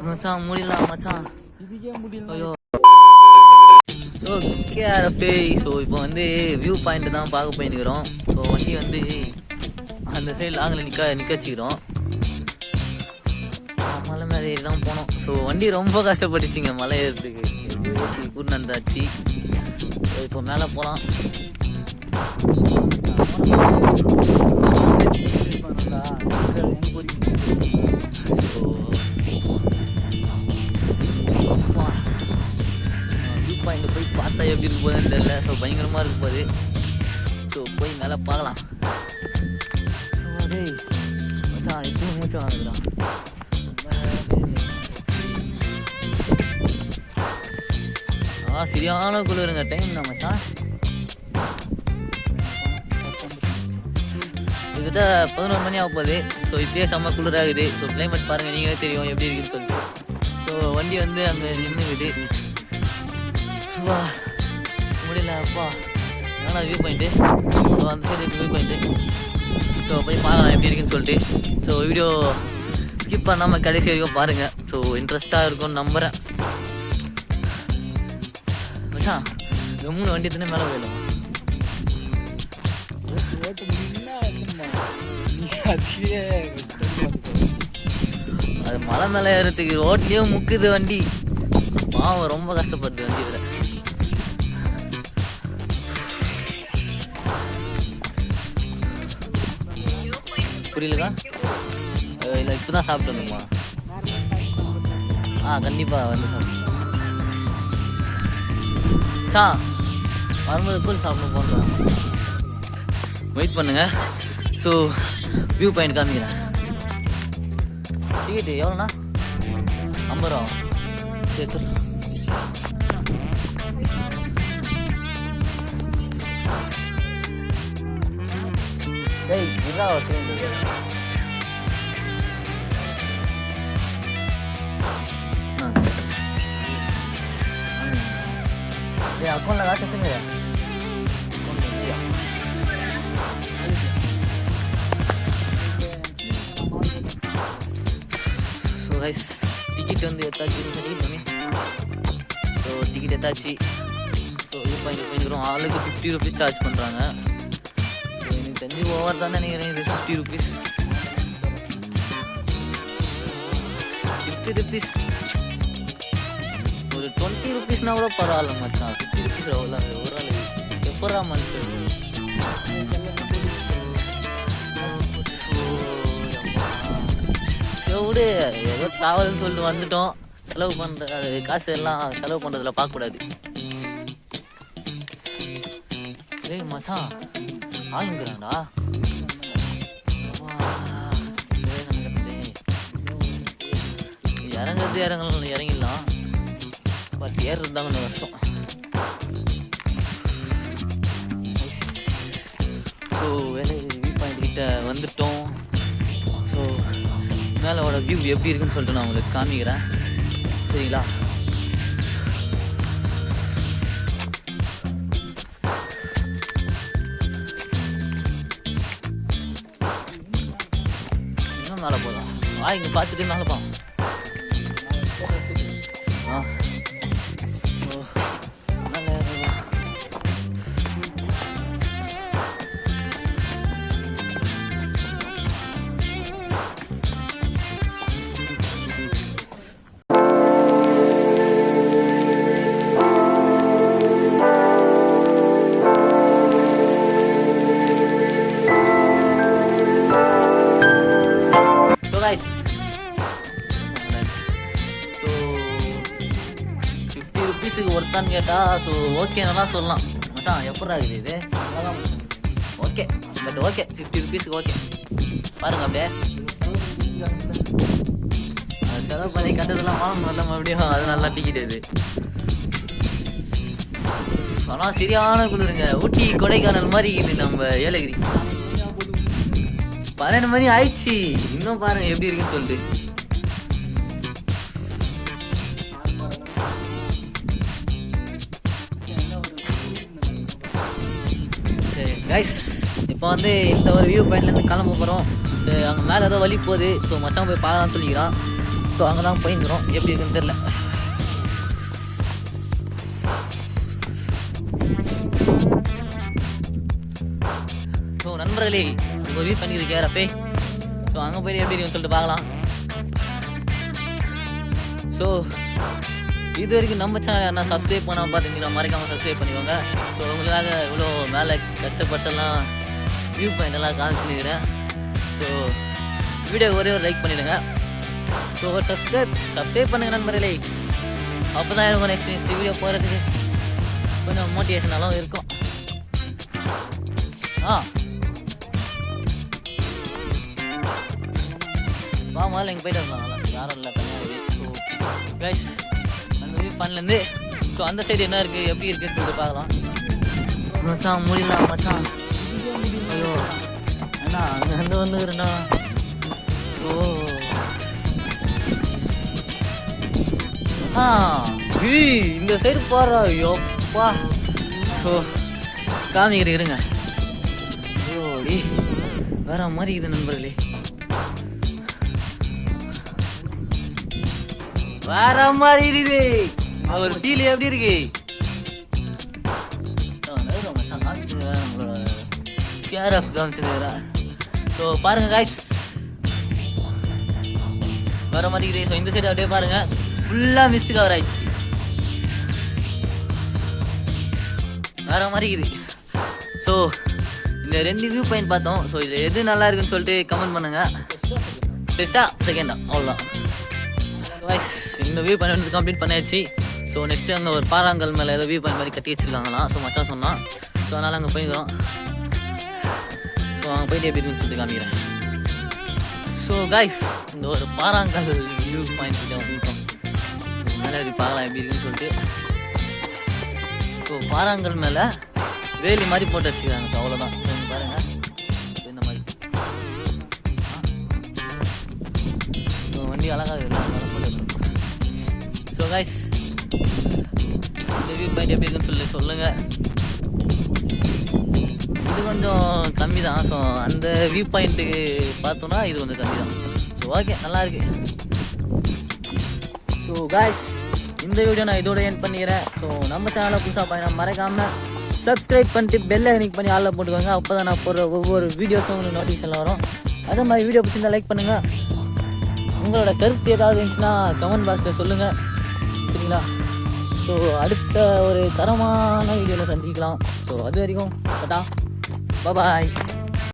மச்சான் முடியலாம் மச்சான், இதுக்கே முடியல. ஐயோ. ஸோ கேஆர்எஃப்ஏ. ஸோ இப்போ வந்து வியூ பாயிண்ட் தான் பார்க்க போயிருக்கிறோம். ஸோ வண்டி வந்து அந்த சைடு லாங்கில் நிற்க வச்சுக்கிறோம். மலை மேலே ஏறி தான் போனோம். ஸோ வண்டி ரொம்ப கஷ்டப்பட்டுச்சுங்க மலை ஏறதுக்கு, கூட்டு நந்தாச்சு. ஸோ இப்போ மேலே போகலாம். ஸோ வியூ பாயிண்ட் போய் பார்த்தா எப்படி இருக்கு போதுன்னு தெரியல. ஸோ பயங்கரமாக இருக்கு போது. ஸோ போய் மேலே பார்க்கலாம். மச்சான் இப்பவும் மூச்சு வாங்குறான். சரியான குளிருங்க. டைம் தான் மச்சான் கிட்ட 11 மணி ஆக போகுது. ஸோ இப்படியே செம்ம குளிராகுது. ஸோ கிளைமேட் பாருங்கள், நீங்களே தெரியும் எப்படி இருக்குன்னு சொல்லிட்டு. ஸோ வண்டி வந்து அங்கே நின்றுக்குது. வா முடியல அப்பா. என்னடா வியூ பாயிண்ட்டு. ஸோ அந்த சைடு வியூ பாயிண்ட்டு. ஸோ போய் பார்க்கலாம் எப்படி இருக்குன்னு சொல்லிட்டு. ஸோ வீடியோ ஸ்கிப் பண்ணாமல் கடைசி வரைக்கும் பாருங்கள். ஸோ இன்ட்ரெஸ்ட்டாக இருக்கும்னு நம்புகிறேன். மச்சான் இந்த 3 வண்டி தானே மேலே போயிடும். அது மலை மேலே ஏறதுக்கு ரோட்லேயே முக்குது வண்டி. பாவம் ரொம்ப கஷ்டப்படுது வண்டி இதில். புரியலக்கா? இல்லை இப்போ தான் சாப்பிட்டு வந்தோம்மா. கண்டிப்பாக வந்து சாப்பிட்டு வரும்போது கூழ் சாப்பிடணும் போன்றான். வெயிட் பண்ணுங்க. ஸோ வியூ பாயிண்ட் காமிக்கிறேன். டிக்கெட்டு எவ்வளோண்ணா? 50 ரூபா. சரி டேய் இருடா வசதி. அக்கௌண்ட்ல காசு வச்சுங்க. ஸோ கைஸ் டிக்கெட் வந்து எத்தாச்சு டிக்கெட் பண்ணி. ஸோ டிக்கெட் எத்தாச்சு. ஸோ இது பண்ணிக்கிறோம். ஆளுக்கு 50 ருபீஸ் சார்ஜ் பண்ணுறாங்க. எனக்கு தெரிஞ்சு ஓவர் தான் நினைக்கிறேன். இது 50 ருபீஸ். 50 ருபீஸ் ஒரு 20 ருபீஸ்னா கூட பரவாயில்ல மச்சான். 50 ருபீஸ் எவ்வளோ ஒரு ஆள் எப்படா மனுஷன். சரி விடு, ஏதோ ட்ராவல்னு சொல்லிட்டு வந்துட்டோம். செலவு பண்ணுற அது காசு எல்லாம் செலவு பண்ணுறதுல பார்க்கக்கூடாது. ஏய் மச்சான் ஆளுங்கிறான்டா. இறங்கிடலாம். பட் ஏறுறது தான் கொஞ்சம் கஷ்டம். ஸோ வியூ பாயிண்ட் கிட்ட வந்துட்டோம். ஸோ மேலோட வியூ எப்படி இருக்குன்னு சொல்லிட்டு நான் உங்களுக்கு காமிக்கிறேன். சரிங்களா? இன்னும் மேலே போகலாம். இங்கே பார்த்துட்டு மேலே போகலாம். guys. ஸோ 50 ருபீஸுக்கு ஒருத்தான்னு கேட்டால் ஸோ ஓகே நல்லா சொல்லலாம். மச்சான் எப்படா இருக்குது இது? நல்லா மச்சான் ஓகே. பட் ஓகே 50 ருபீஸுக்கு ஓகே. பாருங்க அப்படியே செலவு பண்ணி கண்டதெல்லாம் வாங்கணும் இல்லை மறுபடியும். அது நல்லா டிக்கெட் இது. ஆனால் சரியான குளிருங்க. ஊட்டி கொடைக்கானல் மாதிரி இது நம்ம ஏலகிரி. 12 மணி ஆயிடுச்சு. இன்னும் பாருங்க எப்படி இருக்குன்னு சொல்லிட்டு. சரி கைஸ், இப்போ வந்து இந்த ஒரு வியூ பாயிண்ட்லேருந்து கிளம்ப போகிறோம். சரி அங்கே மேலே ஏதோ வழி போகுது. ஸோ மச்சான் போய் பார்க்கலாம்னு சொல்லிக்கிறான். ஸோ அங்கே தான் போயிருக்கிறோம், எப்படி இருக்குன்னு தெரில. ஸோ நண்பர்களே, ஒரு வியூ பண்ணியிருக்கு கேரப்பே. ஸோ அங்கே போய் எப்படி இருக்குன்னு சொல்லிட்டு பார்க்கலாம். ஸோ இது வரைக்கும் நம்ம சேனல் யாரா சப்ஸ்கிரைப் பண்ணாமல் பார்த்துருந்தீங்கன்னா மறக்காமல் சப்ஸ்கிரைப் பண்ணிக்கோங்க. ஸோ உங்களுக்காக இவ்வளோ மேலே கஷ்டப்பட்டெல்லாம் வியூ பாயிண்ட் எல்லாம் காமிச்சுன்னுக்கிறேன். ஸோ வீடியோ ஒரே ஒரு லைக் பண்ணிடுங்க. ஸோ ஒரு சப்ஸ்கிரைப் பண்ணுங்க நண்பர்களே. அப்போ தான் இருக்கும் நெக்ஸ்ட் வீடியோ போகிறதுக்கு கொஞ்சம் மோட்டிவேஷனாலும் இருக்கும். முதல்ல எங்கே போயிட்டு இருந்தாங்க, யாரும் இல்லை தனியாக. ஸோ கைஸ் அந்த வியூ பாயிண்ட்லேருந்து ஸோ அந்த சைடு என்ன இருக்குது எப்படி இருக்குன்னு சொல்லிட்டு பார்க்கலாம். மச்சான் முடியலாம் மச்சான். ஐயோ அண்ணா அங்கே வந்துக்கிறேண்ணா. ஸோ இந்த சைடு போடுறா. ஐயோப்பா. ஸோ காமிக்கிற இருங்க. ஐயோடி வேற மாதிரி இது நண்பர்களே, வேற மாதிரி இருக்குது. அவர் டீல் எப்படி இருக்கு நம்மளோட கேஆர்எஃப் காமிச்சுக்கிறா. ஸோ பாருங்க காய்ஸ், வேற மாதிரி இருக்குது. ஸோ இந்த சைடு அப்படியே பாருங்க, ஃபுல்லாக மிஸ்ட் கவர் ஆயிடுச்சு. வேற மாதிரி இருக்குது. ஸோ இந்த 2 வியூ பாயிண்ட் பார்த்தோம். ஸோ இதில் எது நல்லா இருக்குன்னு சொல்லிட்டு கமெண்ட் பண்ணுங்க. பெஸ்ட்டா செகண்டா அவ்வளோதான். இந்த வியூ பாயிண்ட் வந்து கம்ப்ளீட் பண்ணியாச்சு. ஸோ நெக்ஸ்ட்டு அங்கே ஒரு பாறாங்கல் மேலே ஏதோ வியூ பாயிண்ட் மாதிரி கட்டி வச்சுருக்காங்களாம். ஸோ மச்சான் சொன்னான். ஸோ அதனால் அங்கே போய்க்கிறோம். ஸோ அங்கே போயிட்டு எப்படி இருக்குன்னு சொல்லிட்டு காமிக்கிறேன். ஸோ கைஸ் இந்த ஒரு பாறாங்கல் வியூ பாயிண்ட் கிட்ட வந்துட்டோம். ஸோ மேலே எப்படி பார்க்கலாம் எப்படி இருக்குன்னு சொல்லிட்டு. ஸோ பாறாங்கல் மேலே வேலி மாதிரி போட்டு வச்சுக்கிறாங்க. ஸோ அவ்வளோதான். ஸோ பாருங்கள் இந்த மாதிரி. ஸோ வண்டி அழகாக இருக்குது. ஸோ கைஸ் இந்த வியூ பாயிண்ட் எப்படி இருக்குன்னு சொல்லுங்கள். இது கொஞ்சம் கம்மி தான். ஸோ அந்த வியூ பாயிண்ட்டுக்கு பார்த்தோன்னா இது கொஞ்சம் கம்மி தான். ஸோ ஓகே நல்லா இருக்கு. ஸோ கைஸ் இந்த வீடியோ நான் இதோட எண்ட் பண்ணிக்கிறேன். ஸோ நம்ம சேனலை புதுசாக பார்த்தீங்கன்னா மறக்காமல் சப்ஸ்கிரைப் பண்ணிட்டு பெல் ஐக்கன் பண்ணி ஆளில் போட்டுக்கோங்க. அப்போ தான் நான் போடுற ஒவ்வொரு வீடியோஸும் உங்களுக்கு நோட்டிஃபிகேஷனில் வரும். அதே மாதிரி வீடியோ பிடிச்சிருந்தா லைக் பண்ணுங்கள். உங்களோட கருத்து ஏதாவது இருந்துச்சுன்னா கமெண்ட் பாக்ஸில் சொல்லுங்கள், சரிங்களா? ஸோ அடுத்த ஒரு தரமான வீடியோவில் சந்திக்கலாம். ஸோ அது வரைக்கும் டாடா பாய்.